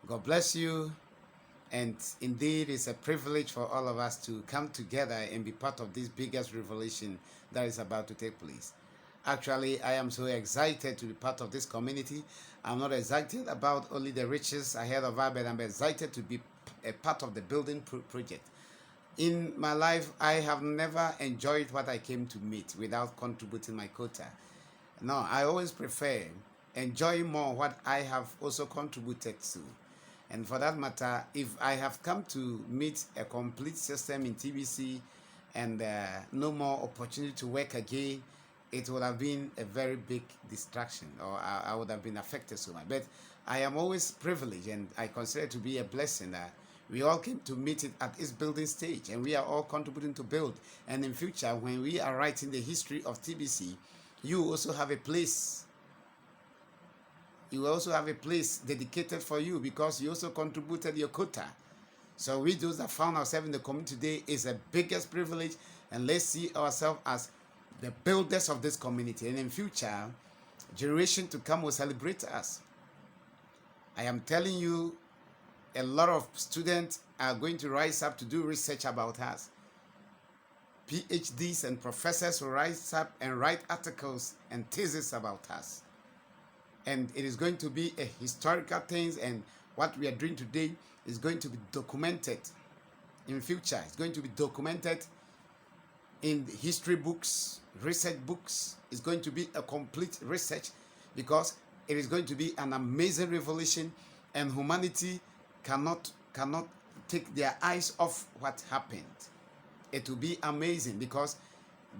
God bless you. And indeed, it's a privilege for all of us to come together and be part of this biggest revelation that is about to take place. Actually, I am so excited to be part of this community. I'm not excited about only the riches ahead of us, but I'm excited to be a part of the building project. In my life, I have never enjoyed what I came to meet without contributing my quota. No, I always prefer enjoying more what I have also contributed to. And for that matter, if I have come to meet a complete system in TBC and no more opportunity to work again, it would have been a very big distraction, or I would have been affected so much. But I am always privileged, and I consider it to be a blessing that we all came to meet it at its building stage, and we are all contributing to build. And in future, when we are writing the history of TBC, you also have a place. You also have a place dedicated for you because you also contributed your quota. So we those that found ourselves in the community today is the biggest privilege, and let's see ourselves as the builders of this community. And in future, generation to come will celebrate us. I am telling you, a lot of students are going to rise up to do research about us. PhDs and professors will rise up and write articles and theses about us. And it is going to be a historical thing, and what we are doing today is going to be documented in future. It's going to be documented in history books, research books. It's going to be a complete research because it is going to be an amazing revelation, and humanity cannot take their eyes off what happened. It will be amazing because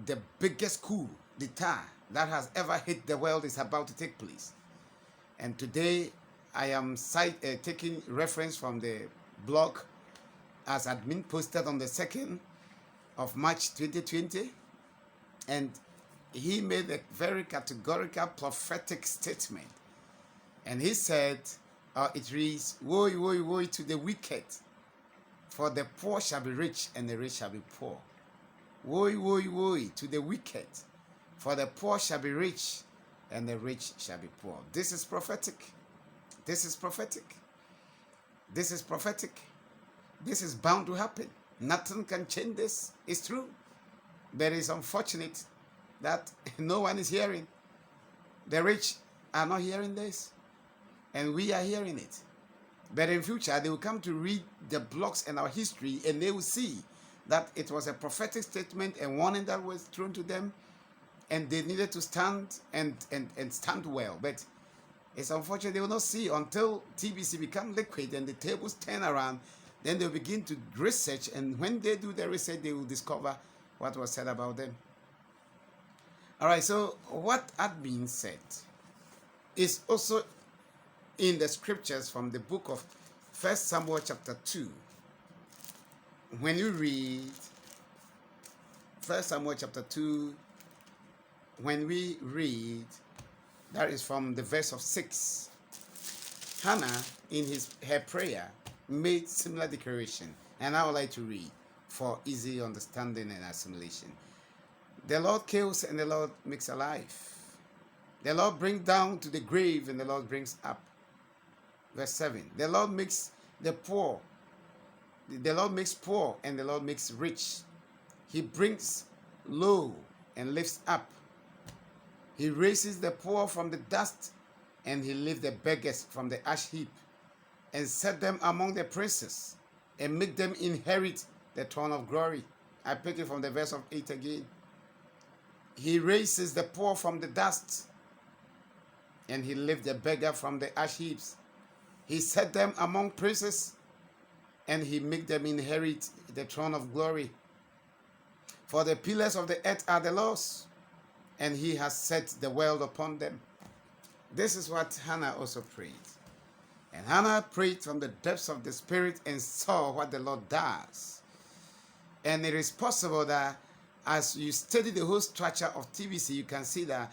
the biggest coup d'etat that has ever hit the world is about to take place. And today I am taking reference from the blog as admin posted on the 2nd of March 2020. And he made a very categorical prophetic statement. And he said, it reads, woe, woe, woe to the wicked, for the poor shall be rich and the rich shall be poor. Woe, woe, woe to the wicked, for the poor shall be rich and the rich shall be poor. This is prophetic. This is prophetic. This is prophetic. This is bound to happen. Nothing can change this. It's true. But it's unfortunate that no one is hearing. The rich are not hearing this. And we are hearing it. But in future, they will come to read the blogs and our history, and they will see that it was a prophetic statement and warning that was thrown to them, and they needed to stand and stand well. But it's unfortunate they will not see until TBC become liquid and the tables turn around. Then they'll begin to research, and when they do the research, they will discover what was said about them. All right, so what had been said is also in the scriptures from the book of 1 Samuel chapter 2. When you read 1 Samuel chapter 2, when we read, that is from the verse of 6, Hannah, in her prayer, made similar declaration. And I would like to read for easy understanding and assimilation. The Lord kills and the Lord makes alive. The Lord brings down to the grave and the Lord brings up. Verse 7. The Lord makes the poor. The Lord makes poor and the Lord makes rich. He brings low and lifts up. He raises the poor from the dust, and he lifts the beggars from the ash heap, and set them among the princes, and make them inherit the throne of glory. I pick it from the verse of 8 again. He raises the poor from the dust, and he lifts the beggar from the ash heaps. He set them among princes, and he make them inherit the throne of glory. For the pillars of the earth are the Lord's, and he has set the world upon them. This is what Hannah also prayed. And Hannah prayed from the depths of the spirit and saw what the Lord does. And it is possible that as you study the whole structure of TBC, you can see that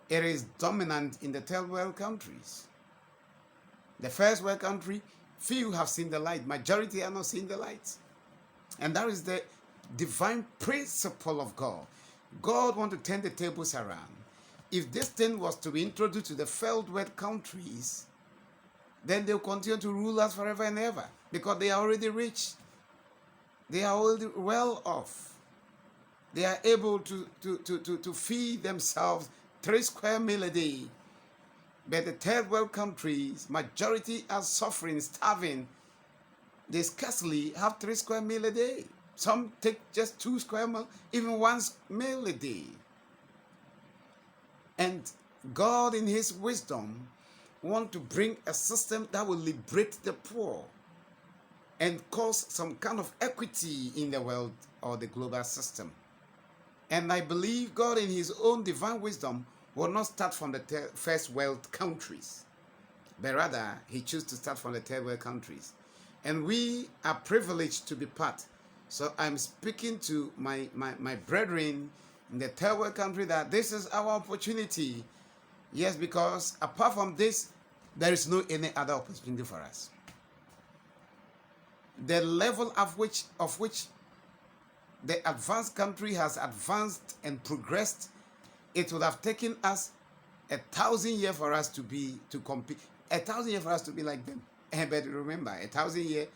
it is dominant in the third world countries. The first world country, few have seen the light. Majority are not seeing the light. And that is the divine principle of God. God wants to turn the tables around. If this thing was to be introduced to the third world countries, then they'll continue to rule us forever and ever because they are already rich. They are already well off. They are able to feed themselves 3 square meals a day. But the third world countries, majority are suffering, starving. They scarcely have 3 square meals a day. Some take just 2 square meals, even 1 meal a day. And God in his wisdom wants to bring a system that will liberate the poor and cause some kind of equity in the world or the global system. And I believe God in his own divine wisdom will not start from the first world countries, but rather he chose to start from the third world countries. And we are privileged to be part. So I'm speaking to my brethren in the third world country that this is our opportunity. Yes, because apart from this, there is no any other opportunity for us. The level of which the advanced country has advanced and progressed, it would have taken us 1,000 years for us to compete. 1,000 years for us to be like them. But remember, 1,000 years,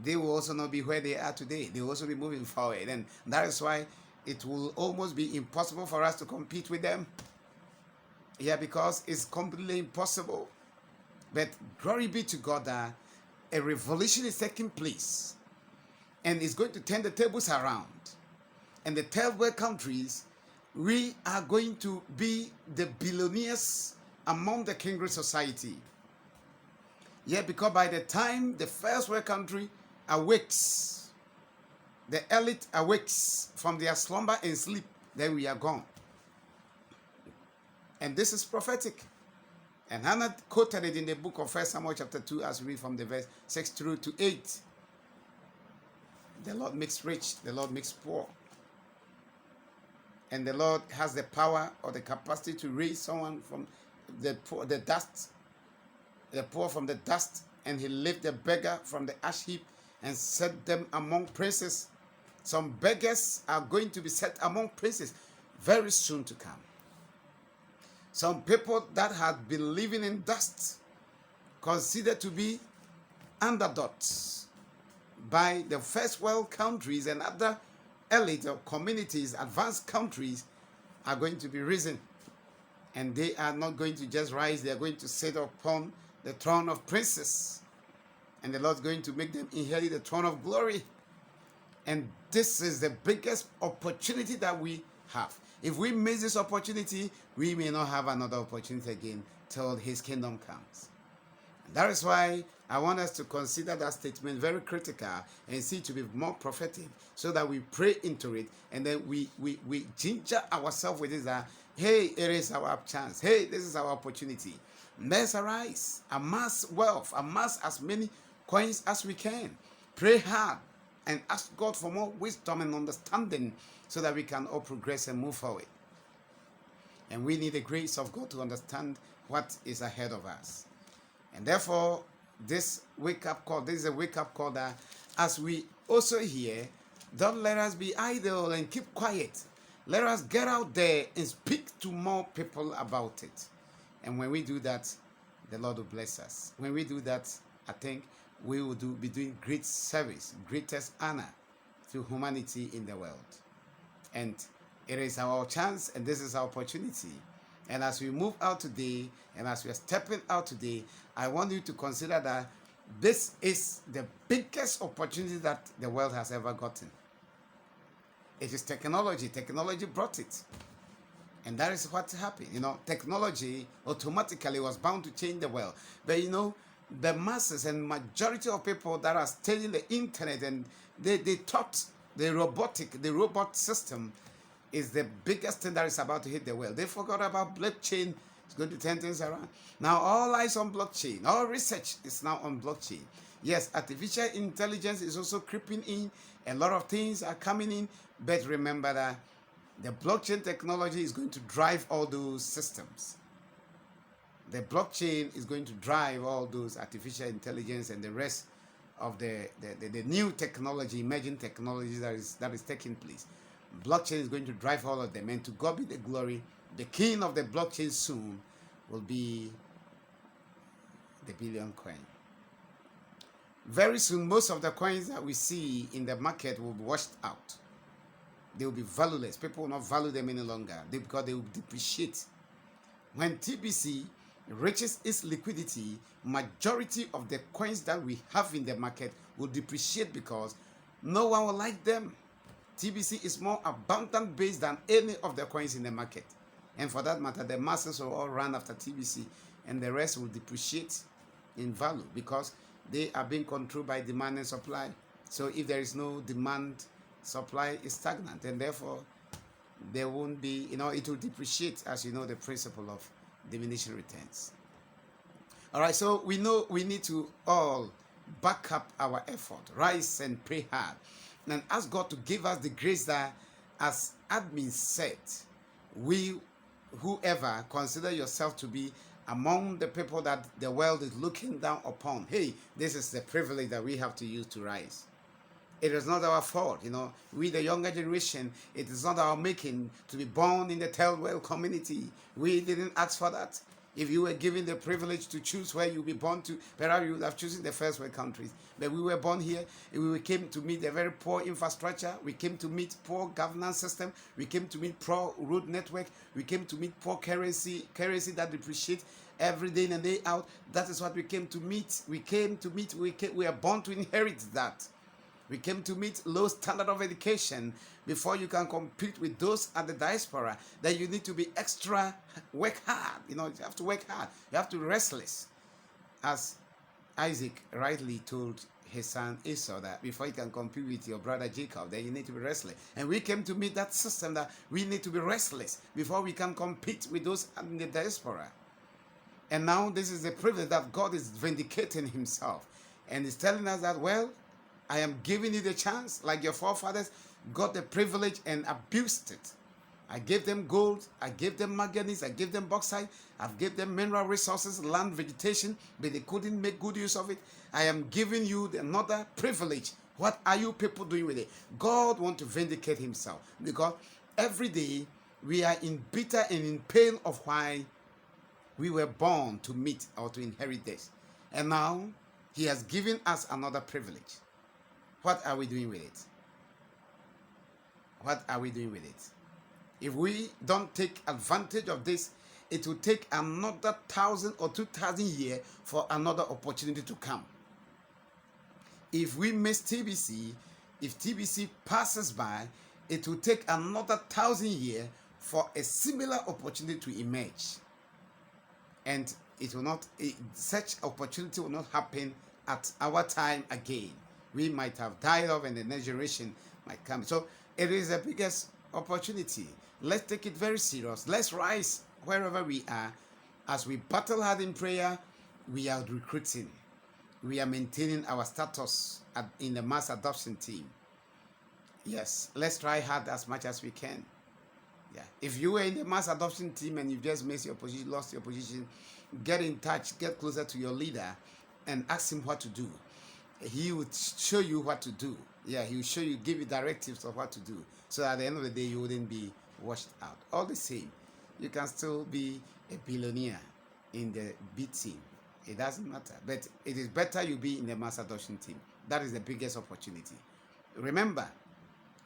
they will also not be where they are today. They will also be moving forward. And that is why it will almost be impossible for us to compete with them. Yeah, because it's completely impossible. But glory be to God that a revolution is taking place. And it's going to turn the tables around. And the third world countries, we are going to be the billionaires among the kingly society. Yeah, because by the time the first world country awakes, the elite awakes from their slumber and sleep, then we are gone. And this is prophetic. And Hannah quoted it in the book of 1 Samuel chapter 2 as we read from the verse 6 through to 8. The Lord makes rich, the Lord makes poor. And the Lord has the power or the capacity to raise someone from the poor, the poor from the dust, and he lifted the beggar from the ash heap and set them among princes. Some beggars are going to be set among princes very soon to come. Some people that had been living in dust, considered to be underdogs by the first world countries and other elite or communities, advanced countries, are going to be risen. And they are not going to just rise, they are going to sit upon the throne of princes. And the Lord is going to make them inherit the throne of glory. And this is the biggest opportunity that we have. If we miss this opportunity, we may not have another opportunity again till his kingdom comes. And that is why I want us to consider that statement very critical and see to be more prophetic, so that we pray into it and then we ginger ourselves with this that, hey, it is our chance. Hey, this is our opportunity. Let's arise, amass wealth, amass as many coins as we can. Pray hard and ask God for more wisdom and understanding so that we can all progress and move forward. And we need the grace of God to understand what is ahead of us. And therefore, this wake-up call, this is a wake-up call that as we also hear, don't let us be idle and keep quiet. Let us get out there and speak to more people about it. And when we do that, the Lord will bless us. When we do that, I think we will be doing great service, greatest honor to humanity in the world. And it is our chance, and this is our opportunity. And as we move out today, and as we are stepping out today, I want you to consider that this is the biggest opportunity that the world has ever gotten. It is technology. Technology brought it. And that is what happened. Technology automatically was bound to change the world. But the masses and majority of people that are studying the internet, and they thought the robot system is the biggest thing that is about to hit the world. They forgot about blockchain. It's going to turn things around. Now all eyes on blockchain. All research is now on blockchain. Yes, artificial intelligence is also creeping in. A lot of things are coming in. But remember that the blockchain technology is going to drive all those systems. The blockchain is going to drive all those artificial intelligence and the rest of the new technology, emerging technology that is taking place. Blockchain is going to drive all of them, and to God be the glory. The king of the blockchain soon will be the billion coin. Very soon, most of the coins that we see in the market will be washed out. They will be valueless. People will not value them any longer because they will depreciate. When TBC reaches its liquidity, majority of the coins that we have in the market will depreciate because no one will like them. TBC is more abundant base than any of the coins in the market. And for that matter, the masses will all run after TBC and the rest will depreciate in value because they are being controlled by demand and supply. So if there is no demand, supply is stagnant, and therefore there won't be, it will depreciate, as you know, the principle of diminishing returns. All right, so we know we need to all back up our effort, rise and pray hard, and ask God to give us the grace that, as admin said, whoever consider yourself to be among the people that the world is looking down upon, hey, this is the privilege that we have to use to rise. It is not our fault, we the younger generation, it is not our making to be born in the third world community. We didn't ask for that. If you were given the privilege to choose where you'll be born to, perhaps you would have chosen the first world countries. But we were born here, and we came to meet a very poor infrastructure. We came to meet poor governance system. We came to meet poor road network. We came to meet poor currency that depreciates every day in and day out. That is what we came to meet. We are born to inherit that. We came to meet low standard of education. Before you can compete with those at the diaspora, then you need to be extra work hard. You have to work hard. You have to be restless. As Isaac rightly told his son Esau that before you can compete with your brother Jacob, then you need to be restless. And we came to meet that system that we need to be restless before we can compete with those in the diaspora. And now this is the privilege that God is vindicating himself and is telling us that, well, I am giving you the chance, like your forefathers got the privilege and abused it. I gave them gold, I gave them manganese, I gave them bauxite, I've gave them mineral resources, land, vegetation, but they couldn't make good use of it. I am giving you another privilege. What are you people doing with it? God wants to vindicate himself because every day we are in bitter and in pain of why we were born to meet or to inherit this. And now he has given us another privilege. What are we doing with it? What are we doing with it? If we don't take advantage of this, it will take another 1,000 or 2,000 years for another opportunity to come. If we miss TBC, if TBC passes by, it will take another 1,000 years for a similar opportunity to emerge. And such opportunity will not happen at our time again. We might have died off and the next generation might come. So it is the biggest opportunity. Let's take it very serious. Let's rise wherever we are. As we battle hard in prayer, we are recruiting. We are maintaining our status in the mass adoption team. Yes, let's try hard as much as we can. Yeah. If you were in the mass adoption team and you just missed your position, lost your position, get in touch, get closer to your leader and ask him what to do. He would show you what to do. Yeah, he will show you, give you directives of what to do. So at the end of the day, you wouldn't be washed out. All the same, you can still be a billionaire in the B team. It doesn't matter. But it is better you be in the mass adoption team. That is the biggest opportunity. Remember,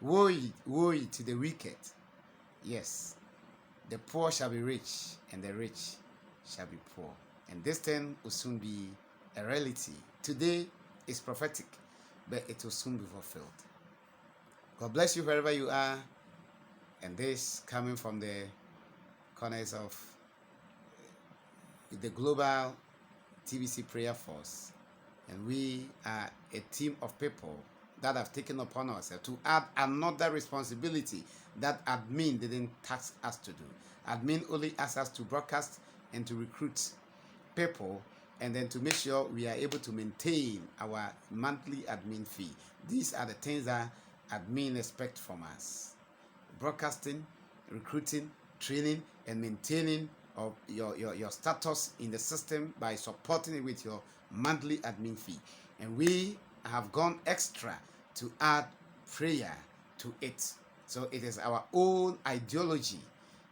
woe ye to the wicked. Yes, the poor shall be rich, and the rich shall be poor. And this thing will soon be a reality. Today is prophetic, but it will soon be fulfilled. God bless you wherever you are. And this coming from the corners of the global TBC prayer force. And we are a team of people that have taken upon ourselves to add another responsibility that admin didn't task us to do. Admin only asked us to broadcast and to recruit people, and then to make sure we are able to maintain our monthly admin fee. These are the things that admin expect from us: broadcasting, recruiting, training, and maintaining of your status in the system by supporting it with your monthly admin fee. And we have gone extra to add prayer to it. So it is our own ideology.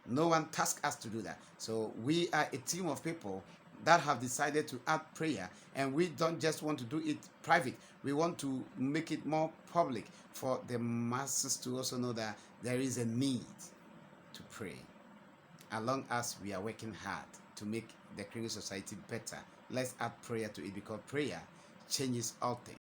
No one tasked us to do that. So we are a team of people that have decided to add prayer, and we don't just want to do it private. We want to make it more public for the masses to also know that there is a need to pray, as long as we are working hard to make the Kringle Society better. Let's add prayer to it, because prayer changes all things.